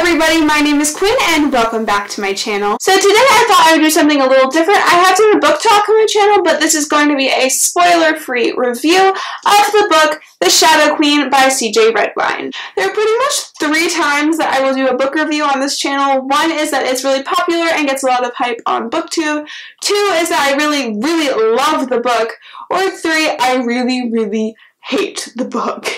everybody, my name is Quinn and welcome back to my channel. So today I thought I would do something a little different. I have done a book talk on my channel, but this is going to be a spoiler-free review of the book The Shadow Queen by C.J. Redwine. There are pretty much 3 times that I will do a book review on this channel. 1 is that it's really popular and gets a lot of hype on BookTube. 2 is that I really love the book. Or 3, I really hate the book.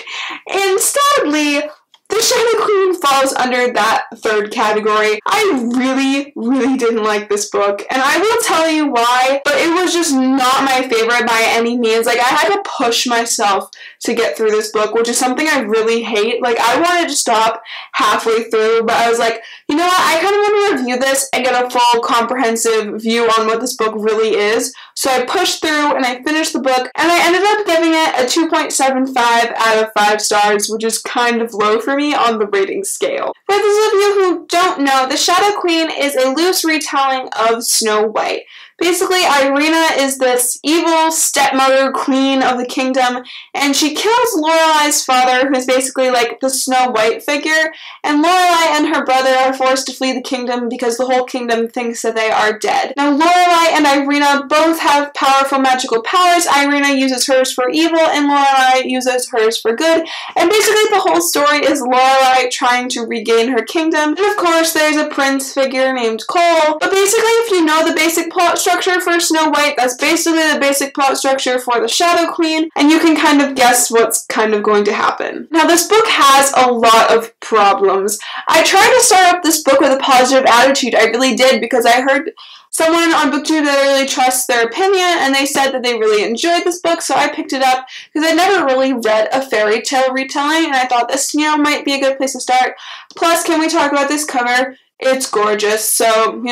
And sadly, The Shadow Queen falls under that 3rd category. I really didn't like this book, and I will tell you why, but it was just not my favorite by any means. Like, I had to push myself to get through this book, which is something I really hate. Like, I wanted to stop halfway through, but I was like, you know what, I kind of want to review this and get a full comprehensive view on what this book really is. So I pushed through and I finished the book, and I ended up giving it a 2.75 out of 5 stars, which is kind of low for me on the rating scale. For those of you who don't know, The Shadow Queen is a loose retelling of Snow White. Basically, Irina is this evil stepmother queen of the kingdom, and she kills Lorelai's father, who's basically like the Snow White figure, and Lorelai and her brother are forced to flee the kingdom because the whole kingdom thinks that they are dead. Now, Lorelai and Irina both have powerful magical powers. Irina uses hers for evil, and Lorelai uses hers for good, and basically the whole story is Lorelai trying to regain her kingdom, and of course there's a prince figure named Cole, but basically if you know the basic plot structure for Snow White, that's basically the basic plot structure for The Shadow Queen, and you can kind of guess what's kind of going to happen. Now, this book has a lot of problems. I tried to start up this book with a positive attitude, I really did, because I heard someone on BookTube that I really trust their opinion, and they said that they really enjoyed this book, so I picked it up because I never really read a fairy tale retelling, and I thought this, might be a good place to start. Plus, can we talk about this cover? It's gorgeous, so,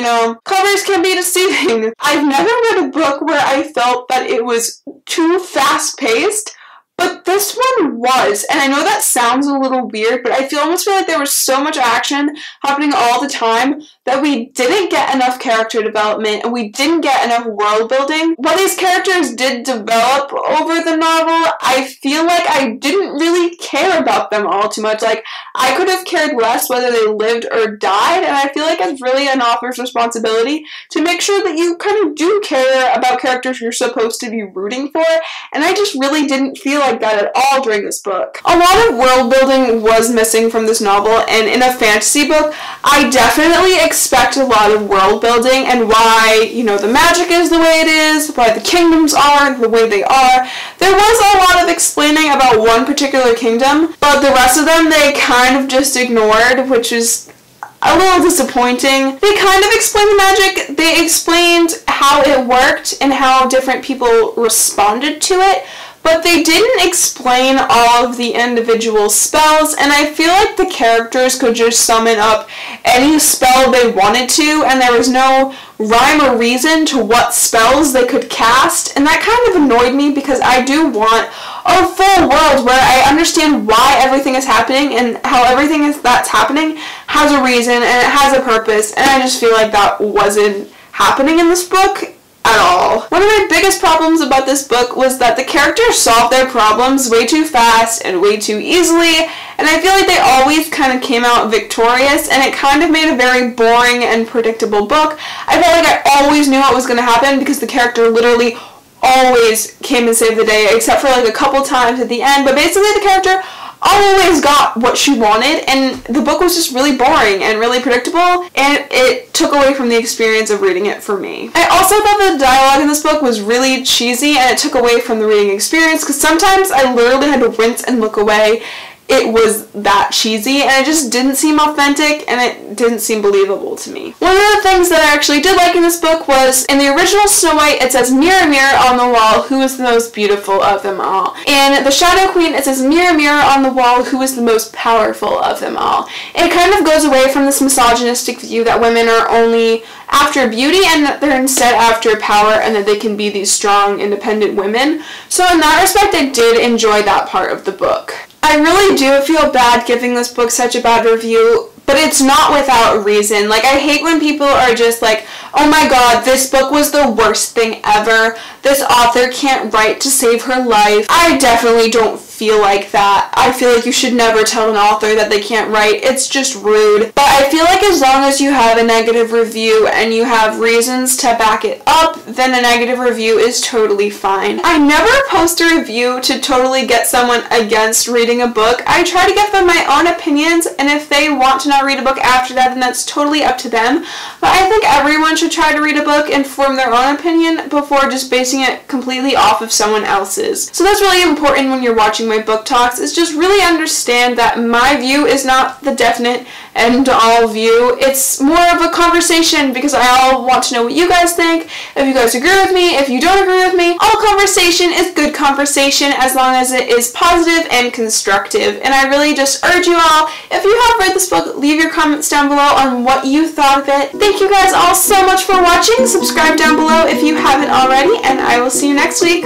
covers can be deceiving. I've never read a book where I felt that it was too fast-paced, but this one was, and I know that sounds a little weird, but I almost feel like there was so much action happening all the time that we didn't get enough character development and we didn't get enough world building. While these characters did develop over the novel, I feel like I didn't really care about them all too much. Like, I could have cared less whether they lived or died, and I feel like it's really an author's responsibility to make sure that you kind of do care about characters you're supposed to be rooting for, and I just really didn't feel like that at all during this book. A lot of world building was missing from this novel, and in a fantasy book, I definitely expect a lot of world building and why, the magic is the way it is, why the kingdoms are the way they are. There was a lot of explaining about one particular kingdom, but the rest of them they kind of just ignored, which is a little disappointing. They kind of explained the magic, they explained how it worked and how different people responded to it, but they didn't explain all of the individual spells, and I feel like the characters could just summon up any spell they wanted to, and there was no rhyme or reason to what spells they could cast, and that kind of annoyed me because I do want a full world where I understand why everything is happening and how everything that's happening has a reason and it has a purpose, and I just feel like that wasn't happening in this book at all. One of my biggest problems about this book was that the characters solved their problems way too fast and way too easily, and I feel like they always kind of came out victorious, and it kind of made a very boring and predictable book. I felt like I always knew what was going to happen because the character literally always came and saved the day, except for like a couple times at the end, but basically the character always got what she wanted, and the book was just really boring and really predictable, and it took away from the experience of reading it for me. I also thought the dialogue in this book was really cheesy, and it took away from the reading experience, because sometimes I literally had to wince and look away. It was that cheesy, and it just didn't seem authentic, and it didn't seem believable to me. One of the things that I actually did like in this book was, in the original Snow White, it says, "Mirror, mirror on the wall, who is the most beautiful of them all?" In The Shadow Queen, it says, "Mirror, mirror on the wall, who is the most powerful of them all?" It kind of goes away from this misogynistic view that women are only after beauty and that they're instead after power and that they can be these strong, independent women. So in that respect, I did enjoy that part of the book. I really do feel bad giving this book such a bad review, but it's not without reason. Like, I hate when people are just like, oh my god, this book was the worst thing ever. This author can't write to save her life. I definitely don't feel like that. I feel like you should never tell an author that they can't write. It's just rude. But I feel like as long as you have a negative review and you have reasons to back it up, then a negative review is totally fine. I never post a review to totally get someone against reading a book. I try to give them my own opinions, and if they want to not read a book after that, then that's totally up to them. But I think everyone should try to read a book and form their own opinion before just basing it completely off of someone else's. So that's really important when you're watching my book talks, is just really understand that my view is not the definite end-all view. It's more of a conversation because I all want to know what you guys think. If you guys agree with me, if you don't agree with me, all conversation is good conversation as long as it is positive and constructive. And I really just urge you all, if you have read this book, leave your comments down below on what you thought of it. Thank you guys all so much for watching. Subscribe down below if you haven't already, and I will see you next week.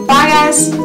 Bye guys!